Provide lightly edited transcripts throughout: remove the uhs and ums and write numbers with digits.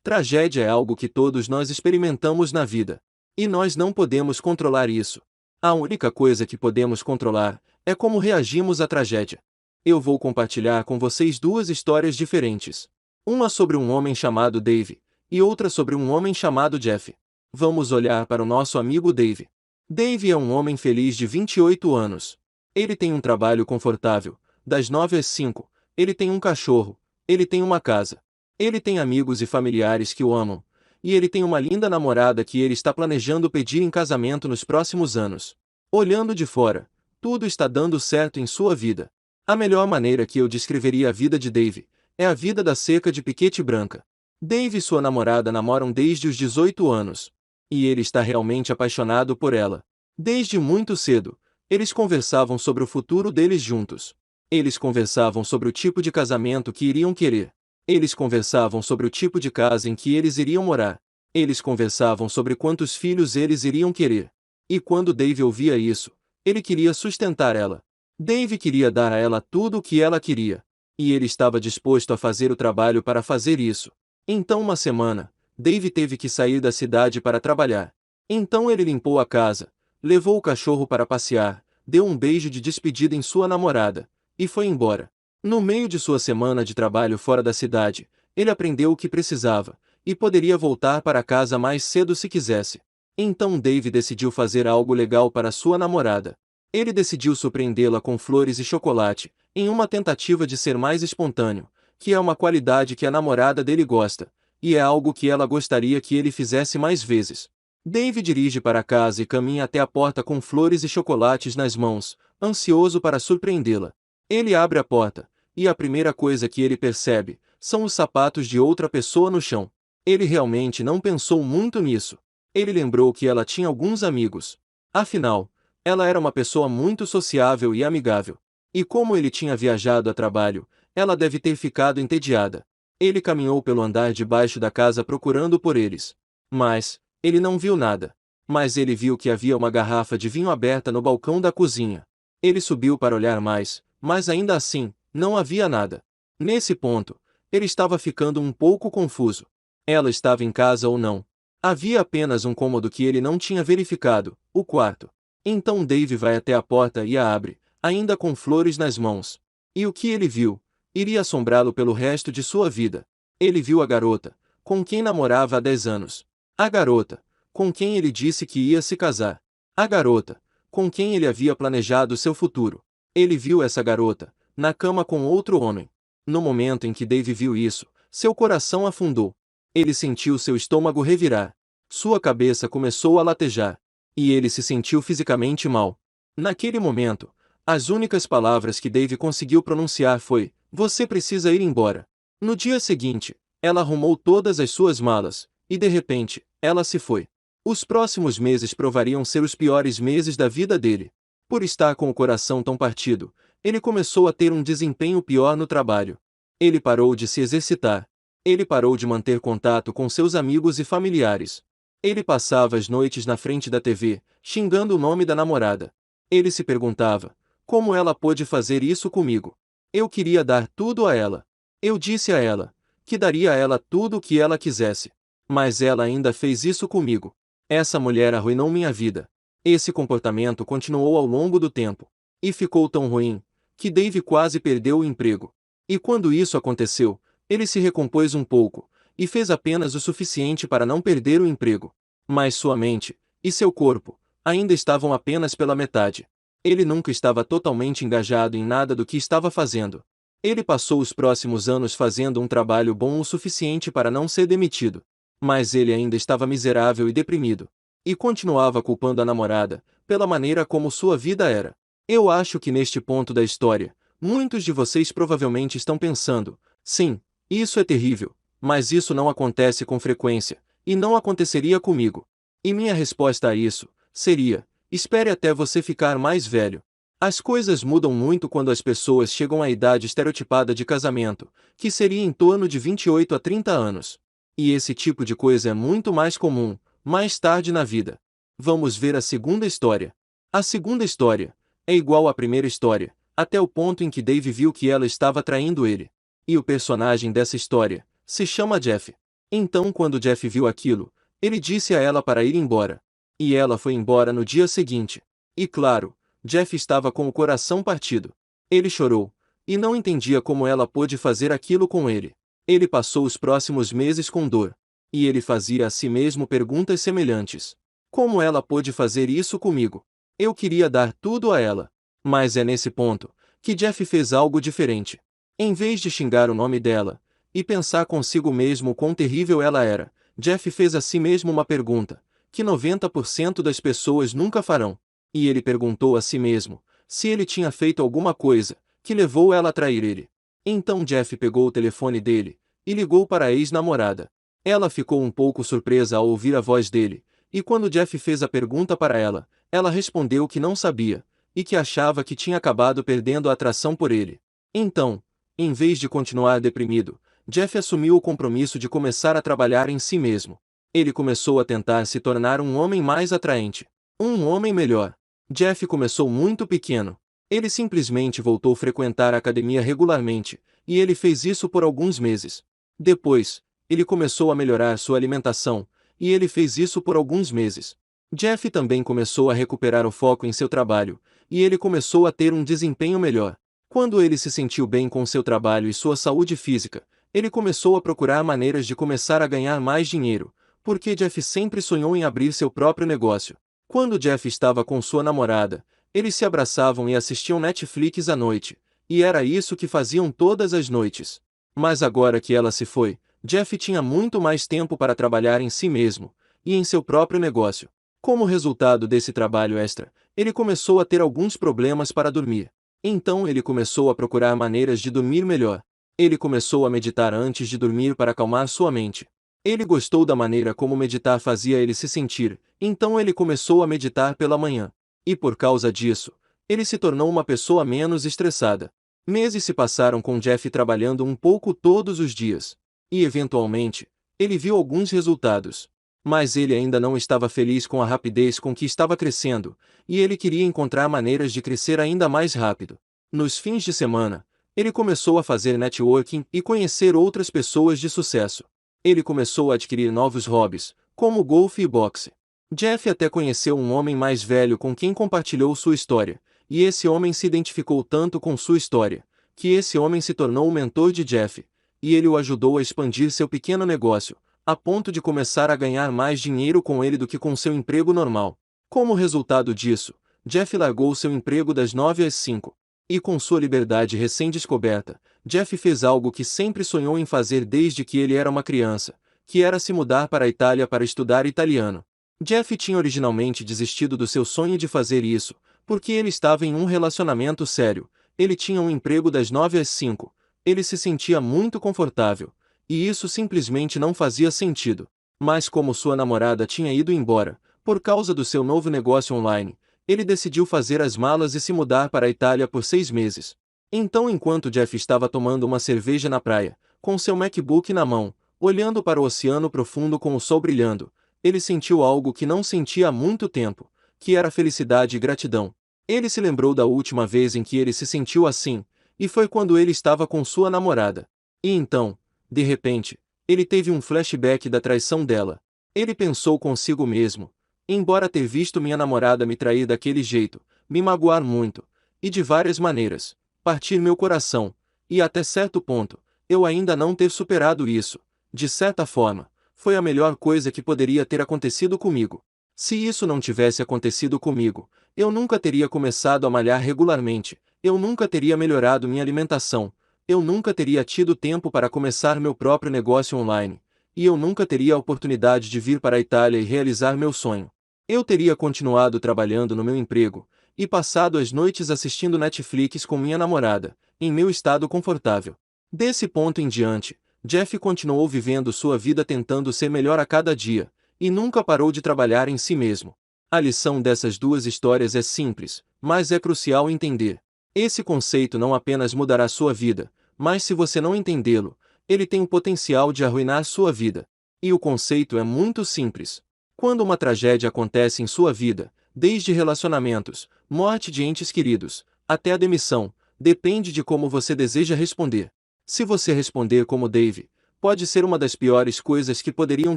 Tragédia é algo que todos nós experimentamos na vida. E nós não podemos controlar isso. A única coisa que podemos controlar é como reagimos à tragédia. Eu vou compartilhar com vocês duas histórias diferentes. Uma sobre um homem chamado Dave, e outra sobre um homem chamado Jeff. Vamos olhar para o nosso amigo Dave. Dave é um homem feliz de 28 anos. Ele tem um trabalho confortável, das 9 às 5, ele tem um cachorro, ele tem uma casa. Ele tem amigos e familiares que o amam, e ele tem uma linda namorada que ele está planejando pedir em casamento nos próximos anos. Olhando de fora, tudo está dando certo em sua vida. A melhor maneira que eu descreveria a vida de Dave é a vida da cerca de piquete branca. Dave e sua namorada namoram desde os 18 anos. E ele está realmente apaixonado por ela. Desde muito cedo, eles conversavam sobre o futuro deles juntos. Eles conversavam sobre o tipo de casamento que iriam querer. Eles conversavam sobre o tipo de casa em que eles iriam morar. Eles conversavam sobre quantos filhos eles iriam querer. E quando Dave ouvia isso, ele queria sustentar ela. Dave queria dar a ela tudo o que ela queria. E ele estava disposto a fazer o trabalho para fazer isso. Então uma semana, Dave teve que sair da cidade para trabalhar. Então ele limpou a casa, levou o cachorro para passear, deu um beijo de despedida em sua namorada, e foi embora. No meio de sua semana de trabalho fora da cidade, ele aprendeu o que precisava, e poderia voltar para casa mais cedo se quisesse. Então Dave decidiu fazer algo legal para sua namorada. Ele decidiu surpreendê-la com flores e chocolate, em uma tentativa de ser mais espontâneo, que é uma qualidade que a namorada dele gosta, e é algo que ela gostaria que ele fizesse mais vezes. Dave dirige para casa e caminha até a porta com flores e chocolates nas mãos, ansioso para surpreendê-la. Ele abre a porta, e a primeira coisa que ele percebe são os sapatos de outra pessoa no chão. Ele realmente não pensou muito nisso. Ele lembrou que ela tinha alguns amigos. Afinal, ela era uma pessoa muito sociável e amigável. E como ele tinha viajado a trabalho, ela deve ter ficado entediada. Ele caminhou pelo andar de baixo da casa procurando por eles. Mas ele não viu nada. Mas ele viu que havia uma garrafa de vinho aberta no balcão da cozinha. Ele subiu para olhar mais, mas ainda assim, não havia nada. Nesse ponto, ele estava ficando um pouco confuso. Ela estava em casa ou não? Havia apenas um cômodo que ele não tinha verificado, o quarto. Então Dave vai até a porta e a abre, ainda com flores nas mãos. E o que ele viu iria assombrá-lo pelo resto de sua vida. Ele viu a garota, com quem namorava há 10 anos. A garota, com quem ele disse que ia se casar. A garota, com quem ele havia planejado seu futuro. Ele viu essa garota, na cama com outro homem. No momento em que Dave viu isso, seu coração afundou. Ele sentiu seu estômago revirar. Sua cabeça começou a latejar. E ele se sentiu fisicamente mal. Naquele momento, as únicas palavras que Dave conseguiu pronunciar foi: "Você precisa ir embora." No dia seguinte, ela arrumou todas as suas malas, e de repente, ela se foi. Os próximos meses provariam ser os piores meses da vida dele. Por estar com o coração tão partido, ele começou a ter um desempenho pior no trabalho. Ele parou de se exercitar. Ele parou de manter contato com seus amigos e familiares. Ele passava as noites na frente da TV, xingando o nome da namorada. Ele se perguntava: como ela pôde fazer isso comigo? Eu queria dar tudo a ela. Eu disse a ela que daria a ela tudo o que ela quisesse. Mas ela ainda fez isso comigo. Essa mulher arruinou minha vida. Esse comportamento continuou ao longo do tempo. E ficou tão ruim, que Dave quase perdeu o emprego. E quando isso aconteceu, ele se recompôs um pouco, e fez apenas o suficiente para não perder o emprego. Mas sua mente, e seu corpo, ainda estavam apenas pela metade. Ele nunca estava totalmente engajado em nada do que estava fazendo. Ele passou os próximos anos fazendo um trabalho bom o suficiente para não ser demitido. Mas ele ainda estava miserável e deprimido. E continuava culpando a namorada, pela maneira como sua vida era. Eu acho que neste ponto da história, muitos de vocês provavelmente estão pensando: sim, isso é terrível, mas isso não acontece com frequência, e não aconteceria comigo. E minha resposta a isso seria: espere até você ficar mais velho. As coisas mudam muito quando as pessoas chegam à idade estereotipada de casamento, que seria em torno de 28 a 30 anos. E esse tipo de coisa é muito mais comum, mais tarde na vida. Vamos ver a segunda história. A segunda história é igual à primeira história, até o ponto em que Dave viu que ela estava traindo ele. E o personagem dessa história se chama Jeff. Então quando Jeff viu aquilo, ele disse a ela para ir embora. E ela foi embora no dia seguinte. E claro, Jeff estava com o coração partido. Ele chorou, e não entendia como ela pôde fazer aquilo com ele. Ele passou os próximos meses com dor. E ele fazia a si mesmo perguntas semelhantes. Como ela pôde fazer isso comigo? Eu queria dar tudo a ela. Mas é nesse ponto que Jeff fez algo diferente. Em vez de xingar o nome dela e pensar consigo mesmo quão terrível ela era, Jeff fez a si mesmo uma pergunta que 90% das pessoas nunca farão. E ele perguntou a si mesmo se ele tinha feito alguma coisa que levou ela a trair ele. Então Jeff pegou o telefone dele e ligou para a ex-namorada. Ela ficou um pouco surpresa ao ouvir a voz dele, e quando Jeff fez a pergunta para ela, ela respondeu que não sabia, e que achava que tinha acabado perdendo a atração por ele. Então, em vez de continuar deprimido, Jeff assumiu o compromisso de começar a trabalhar em si mesmo. Ele começou a tentar se tornar um homem mais atraente, um homem melhor. Jeff começou muito pequeno. Ele simplesmente voltou a frequentar a academia regularmente, e ele fez isso por alguns meses. Depois, ele começou a melhorar sua alimentação, e ele fez isso por alguns meses. Jeff também começou a recuperar o foco em seu trabalho, e ele começou a ter um desempenho melhor. Quando ele se sentiu bem com seu trabalho e sua saúde física, ele começou a procurar maneiras de começar a ganhar mais dinheiro, porque Jeff sempre sonhou em abrir seu próprio negócio. Quando Jeff estava com sua namorada, eles se abraçavam e assistiam Netflix à noite, e era isso que faziam todas as noites. Mas agora que ela se foi, Jeff tinha muito mais tempo para trabalhar em si mesmo, e em seu próprio negócio. Como resultado desse trabalho extra, ele começou a ter alguns problemas para dormir. Então ele começou a procurar maneiras de dormir melhor. Ele começou a meditar antes de dormir para acalmar sua mente. Ele gostou da maneira como meditar fazia ele se sentir, então ele começou a meditar pela manhã. E por causa disso, ele se tornou uma pessoa menos estressada. Meses se passaram com Jeff trabalhando um pouco todos os dias. E eventualmente, ele viu alguns resultados. Mas ele ainda não estava feliz com a rapidez com que estava crescendo, e ele queria encontrar maneiras de crescer ainda mais rápido. Nos fins de semana, ele começou a fazer networking e conhecer outras pessoas de sucesso. Ele começou a adquirir novos hobbies, como golfe e boxe. Jeff até conheceu um homem mais velho com quem compartilhou sua história, e esse homem se identificou tanto com sua história, que esse homem se tornou o mentor de Jeff, e ele o ajudou a expandir seu pequeno negócio, a ponto de começar a ganhar mais dinheiro com ele do que com seu emprego normal. Como resultado disso, Jeff largou seu emprego das 9 às 5. E com sua liberdade recém-descoberta, Jeff fez algo que sempre sonhou em fazer desde que ele era uma criança, que era se mudar para a Itália para estudar italiano. Jeff tinha originalmente desistido do seu sonho de fazer isso, porque ele estava em um relacionamento sério, ele tinha um emprego das 9 às 5, ele se sentia muito confortável, e isso simplesmente não fazia sentido. Mas como sua namorada tinha ido embora, por causa do seu novo negócio online, ele decidiu fazer as malas e se mudar para a Itália por 6 meses. Então enquanto Jeff estava tomando uma cerveja na praia, com seu MacBook na mão, olhando para o oceano profundo com o sol brilhando, ele sentiu algo que não sentia há muito tempo, que era felicidade e gratidão. Ele se lembrou da última vez em que ele se sentiu assim, e foi quando ele estava com sua namorada. E então, de repente, ele teve um flashback da traição dela. Ele pensou consigo mesmo: embora ter visto minha namorada me trair daquele jeito, me magoar muito, e de várias maneiras, partir meu coração, e até certo ponto, eu ainda não ter superado isso, de certa forma, foi a melhor coisa que poderia ter acontecido comigo. Se isso não tivesse acontecido comigo, eu nunca teria começado a malhar regularmente, eu nunca teria melhorado minha alimentação, eu nunca teria tido tempo para começar meu próprio negócio online, e eu nunca teria a oportunidade de vir para a Itália e realizar meu sonho. Eu teria continuado trabalhando no meu emprego, e passado as noites assistindo Netflix com minha namorada, em meu estado confortável. Desse ponto em diante, Jeff continuou vivendo sua vida tentando ser melhor a cada dia, e nunca parou de trabalhar em si mesmo. A lição dessas duas histórias é simples, mas é crucial entender. Esse conceito não apenas mudará sua vida, mas se você não entendê-lo, ele tem o potencial de arruinar sua vida. E o conceito é muito simples. Quando uma tragédia acontece em sua vida, desde relacionamentos, morte de entes queridos, até a demissão, depende de como você deseja responder. Se você responder como Dave, pode ser uma das piores coisas que poderiam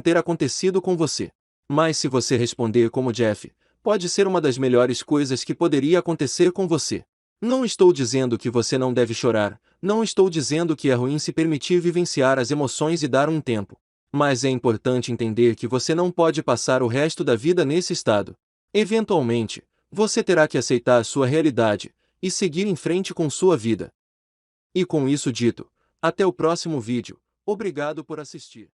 ter acontecido com você. Mas se você responder como Jeff, pode ser uma das melhores coisas que poderia acontecer com você. Não estou dizendo que você não deve chorar, não estou dizendo que é ruim se permitir vivenciar as emoções e dar um tempo. Mas é importante entender que você não pode passar o resto da vida nesse estado. Eventualmente, você terá que aceitar sua realidade e seguir em frente com sua vida. E com isso dito, até o próximo vídeo. Obrigado por assistir.